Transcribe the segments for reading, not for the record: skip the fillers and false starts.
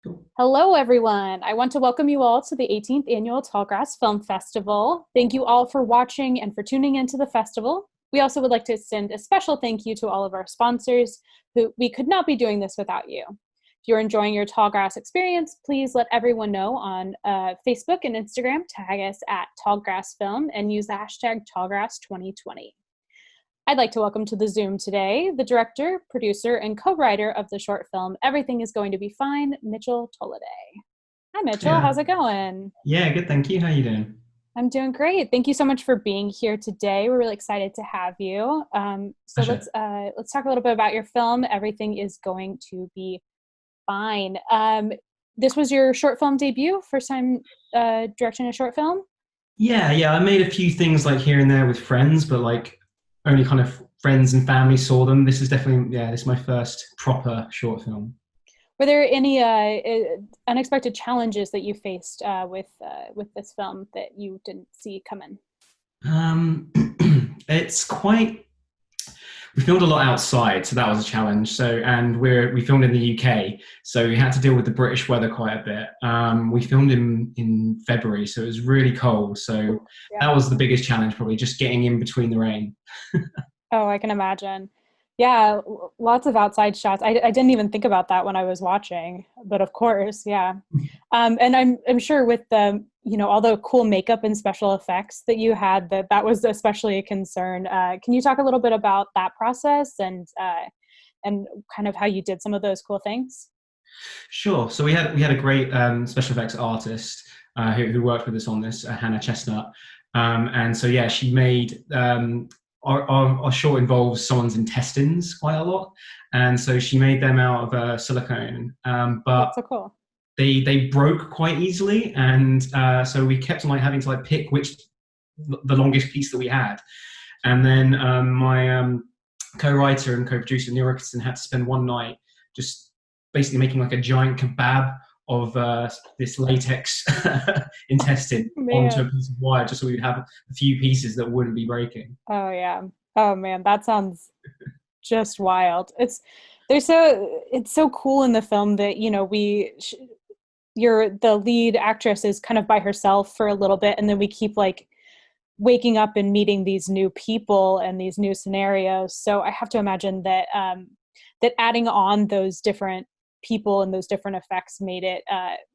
Cool. Hello, everyone. I want to welcome you all to the 18th Annual Tallgrass Film Festival. Thank you all for watching and for tuning into the festival. We also would like to extend a special thank you to all of our sponsors, who we could not be doing this without you. If you're enjoying your Tallgrass experience, please let everyone know on Facebook and Instagram. Tag us at Tallgrass Film and use the hashtag Tallgrass2020. I'd like to welcome to the Zoom today the director, producer, and co-writer of the short film Everything is Going to Be Fine, Mitchell Toladay. Hi, Mitchell. Yeah. How's it going? Yeah, good. Thank you. How you doing? I'm doing great. Thank you so much for being here today. We're really excited to have you. So Pleasure. let's talk a little bit about your film. Everything is Going to Be Fine. This was your short film debut, first time directing a short film. Yeah. I made a few things like here and there with friends, but like only kind of friends and family saw them. This is definitely, yeah, this is my first proper short film. Were there any unexpected challenges that you faced with this film that you didn't see coming? Um, it's quite. We filmed a lot outside, so that was a challenge. And we filmed in the UK, so we had to deal with the British weather quite a bit. We filmed in February, so it was really cold. So Yeah. that was the biggest challenge, probably just getting in between the rain. Oh, I can imagine. Yeah, lots of outside shots. I didn't even think about that when I was watching, but of course, yeah. And I'm sure with the all the cool makeup and special effects that you had, that was especially a concern. Can you talk a little bit about that process and kind of how you did some of those cool things? Sure. So we had a great special effects artist who worked with us on this, Hannah Chestnut, and so yeah, she made our short involves someone's intestines quite a lot, and so she made them out of silicone, but That's so cool. they broke quite easily, and so we kept on like having to like pick which the longest piece that we had, and then my co-writer and co-producer Neil Ricketson had to spend one night just basically making like a giant kebab of this latex intestine onto a Man. piece of wire, just so we'd have a few pieces that wouldn't be breaking. Oh yeah. Oh man, that sounds just wild. It's so cool in the film that you're the lead actress is kind of by herself for a little bit, and then we keep like waking up and meeting these new people and these new scenarios. So I have to imagine that that adding on those different people and those different effects made it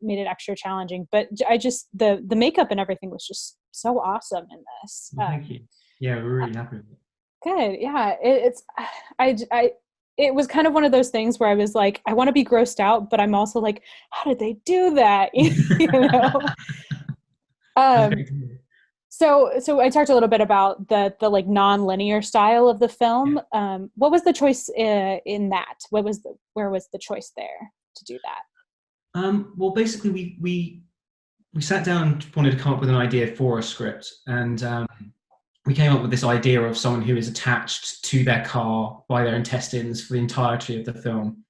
extra challenging. But I just the makeup and everything was just so awesome in this. Well, thank you. Yeah, we're really happy with it. Good. Yeah. It's I it was kind of one of those things where I was like, I want to be grossed out, but I'm also like, how did they do that? you know. That's Um, great to hear. so I talked a little bit about the like non-linear style of the Yeah. film. What was the choice in that? Where was the choice there to do that? Well, basically, we sat down and wanted to come up with an idea for a script, and we came up with this idea of someone who is attached to their car by their intestines for the entirety of the film.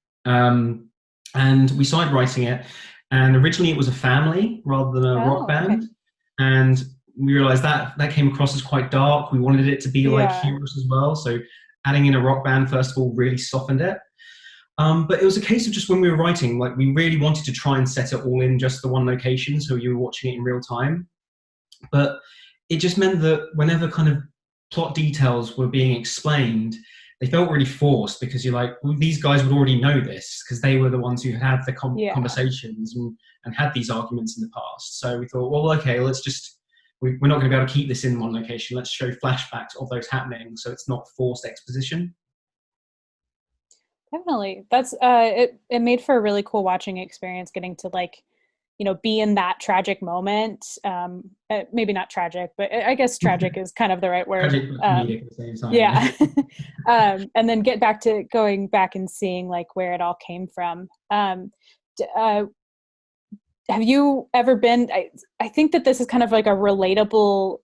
And we started writing it, and originally it was a family rather than a rock Oh, okay. band. And we realized that that came across as quite dark. We wanted it to be like Yeah. humorous as well. So adding in a rock band, first of all, really softened it. But it was a case of just when we were writing, like we really wanted to try and set it all in just the one location, so you were watching it in real time. But it just meant that whenever kind of plot details were being explained, they felt really forced because you're like, well, these guys would already know this because they were the ones who had the Yeah. conversations and had these arguments in the past. So we thought, well, okay, we're not going to be able to keep this in one location. Let's show flashbacks of those happening so it's not forced exposition. Definitely. That's it made for a really cool watching experience getting to like, be in that tragic moment. Maybe not tragic, but I guess tragic is kind of the right word. Tragic but comedic at the same time, yeah. Yeah. And then get back to going back and seeing like where it all came from. D- uh, have you ever been, I think that this is kind of like a relatable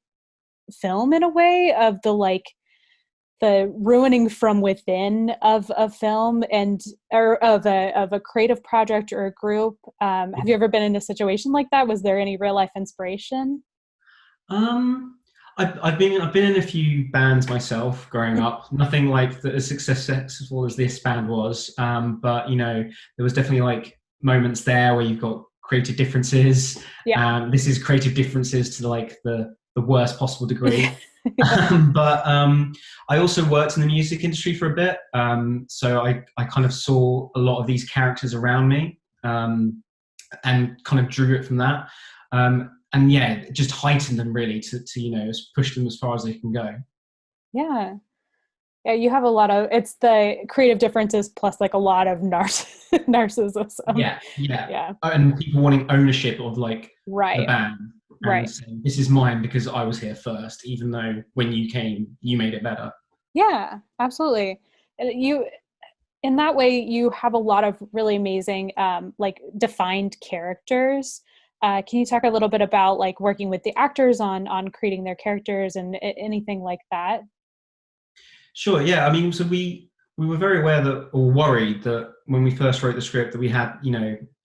film in a way of the ruining from within of a film and or of a creative project or a group. Have you ever been in a situation like that? Was there any real life inspiration? Um, I've been in a few bands myself growing up. Nothing like as successful as this band was, but there was definitely like moments there where you've got creative differences. Yeah. This is creative differences to like the worst possible degree. Yeah. But I also worked in the music industry for a bit, so I kind of saw a lot of these characters around me, and kind of drew it from that. And yeah, just heightened them really to push them as far as they can go. Yeah. Yeah, you have a lot of, it's the creative differences plus like a lot of narcissism. Yeah, yeah. Yeah. And people wanting ownership of like the Right. band and Right. saying, this is mine because I was here first, even though when you came, you made it better. Yeah, absolutely. You, in that way, you have a lot of really amazing, like defined characters. Can you talk a little bit about like working with the actors on creating their characters and anything like that? Sure, yeah. I mean, so we were very aware that, or worried that when we first wrote the script that we had,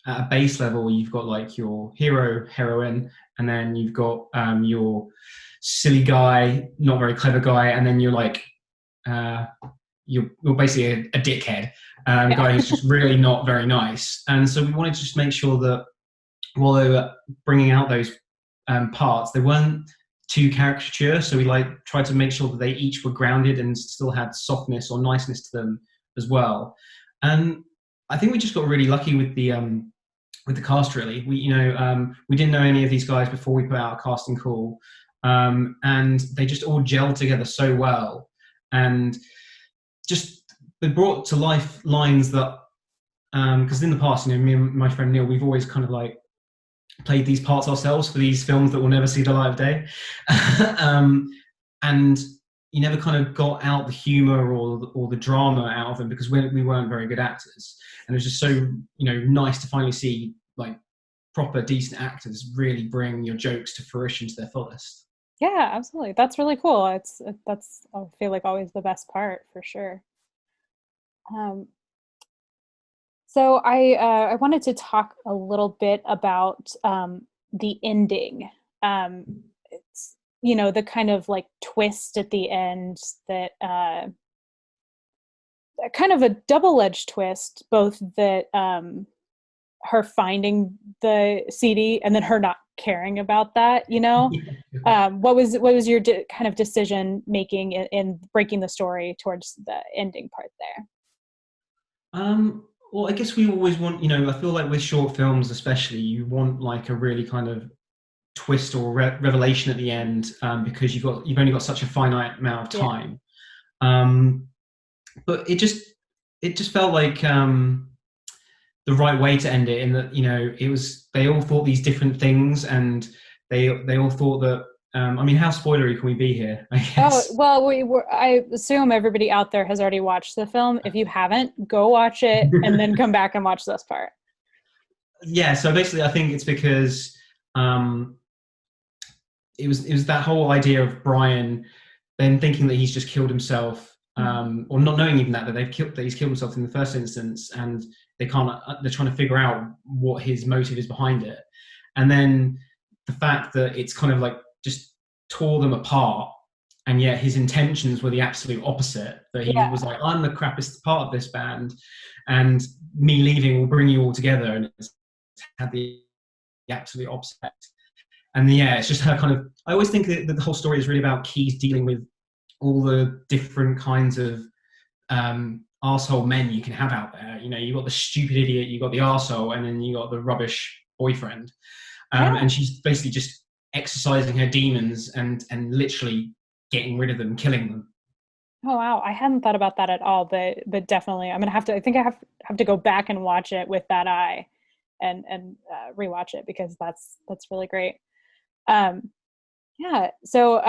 at a base level, you've got like your hero, heroine, and then you've got your silly guy, not very clever guy, and then you're like, you're basically a dickhead, Yeah. guy who's just really not very nice. And so we wanted to just make sure that while they were bringing out those parts, they weren't too caricature. So we like tried to make sure that they each were grounded and still had softness or niceness to them as well. And I think we just got really lucky with the cast. Really, we didn't know any of these guys before we put out a casting call, and they just all gelled together so well, and just they brought to life lines that because in the past, me and my friend Neil, we've always kind of like played these parts ourselves for these films that will never see the light of day. And you never kind of got out the humor or the drama out of them because we weren't very good actors. And it was just so, nice to finally see like proper decent actors really bring your jokes to fruition to their fullest. Yeah, absolutely. That's really cool. That's I feel like always the best part for sure. Um, so I wanted to talk a little bit about the ending. It's the kind of like twist at the end that kind of a double-edged twist, both that her finding the CD and then her not caring about that. What was your kind of decision making in breaking the story towards the ending part there? Well, I guess we always want, I feel like with short films, especially, you want like a really kind of twist or revelation at the end, because you've only got such a finite amount of time. But it just felt like the right way to end it, in that they all thought these different things, and they all thought that. I mean, how spoilery can we be here? I guess. Oh, well, I assume everybody out there has already watched the film. If you haven't, go watch it and then come back and watch this part. Yeah, so basically I think it's because it was that whole idea of Brian then thinking that he's just killed himself, or not knowing even that he's killed himself in the first instance, and they're trying to figure out what his motive is behind it. And then the fact that it's kind of like just tore them apart, and yet his intentions were the absolute opposite, that he was like, I'm the crappiest part of this band, and me leaving will bring you all together, and it's had the absolute opposite. And it's just her kind of, I always think that the whole story is really about Keys dealing with all the different kinds of arsehole men you can have out there. You've got the stupid idiot, you've got the arsehole, and then you got the rubbish boyfriend. And she's basically just exercising her demons and literally getting rid of them, killing them. Oh wow, I hadn't thought about that at all, but definitely, I'm gonna have to. I think I have to go back and watch it with that eye, and rewatch it because that's really great. Yeah. So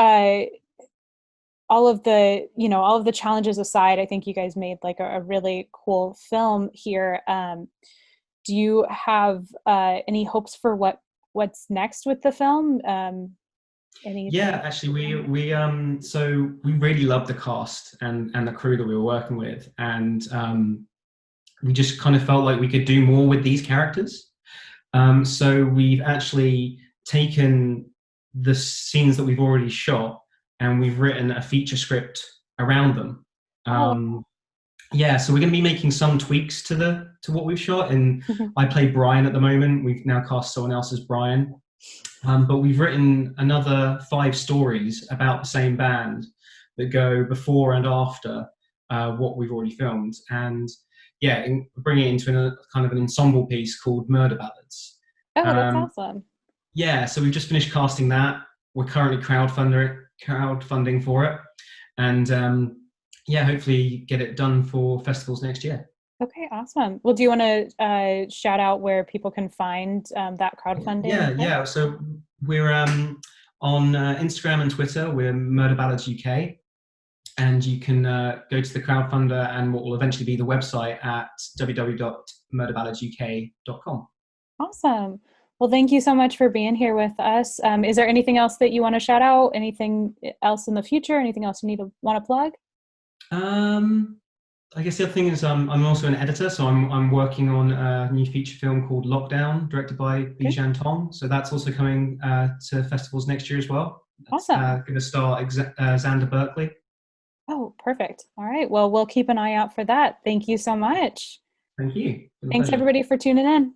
all of the challenges aside, I think you guys made like a really cool film here. Do you have any hopes for what's next with the film? Actually, so we really loved the cast and the crew that we were working with, and we just kind of felt like we could do more with these characters. So we've actually taken the scenes that we've already shot, and we've written a feature script around them. Yeah, so we're going to be making some tweaks to what we've shot. And I play Brian at the moment. We've now cast someone else as Brian, but we've written another 5 stories about the same band that go before and after what we've already filmed, and yeah, bring it into a kind of an ensemble piece called Murder Ballads. Oh, that's Um, awesome. yeah, so we've just finished casting that. We're currently crowdfunding for it, and yeah, hopefully get it done for festivals next year. Okay, awesome. Well, do you want to shout out where people can find that crowdfunding Yeah, link? yeah. So we're on Instagram and Twitter. We're Murder Ballads UK, and you can go to the crowdfunder and what will eventually be the website at www.murderballaduk.com. Awesome. Well, thank you so much for being here with us. Is there anything else that you want to shout out? Anything else in the future? Anything else you want to plug? Um, I guess the other thing is I'm also an editor, so I'm working on a new feature film called Lockdown, directed by Okay. Bijan Tong. So that's also coming to festivals next year as well. That's Awesome. going to star Xander Berkeley. Oh, perfect. All right. Well, we'll keep an eye out for that. Thank you so much. Thank you. It's been a Thanks pleasure. everybody for tuning in.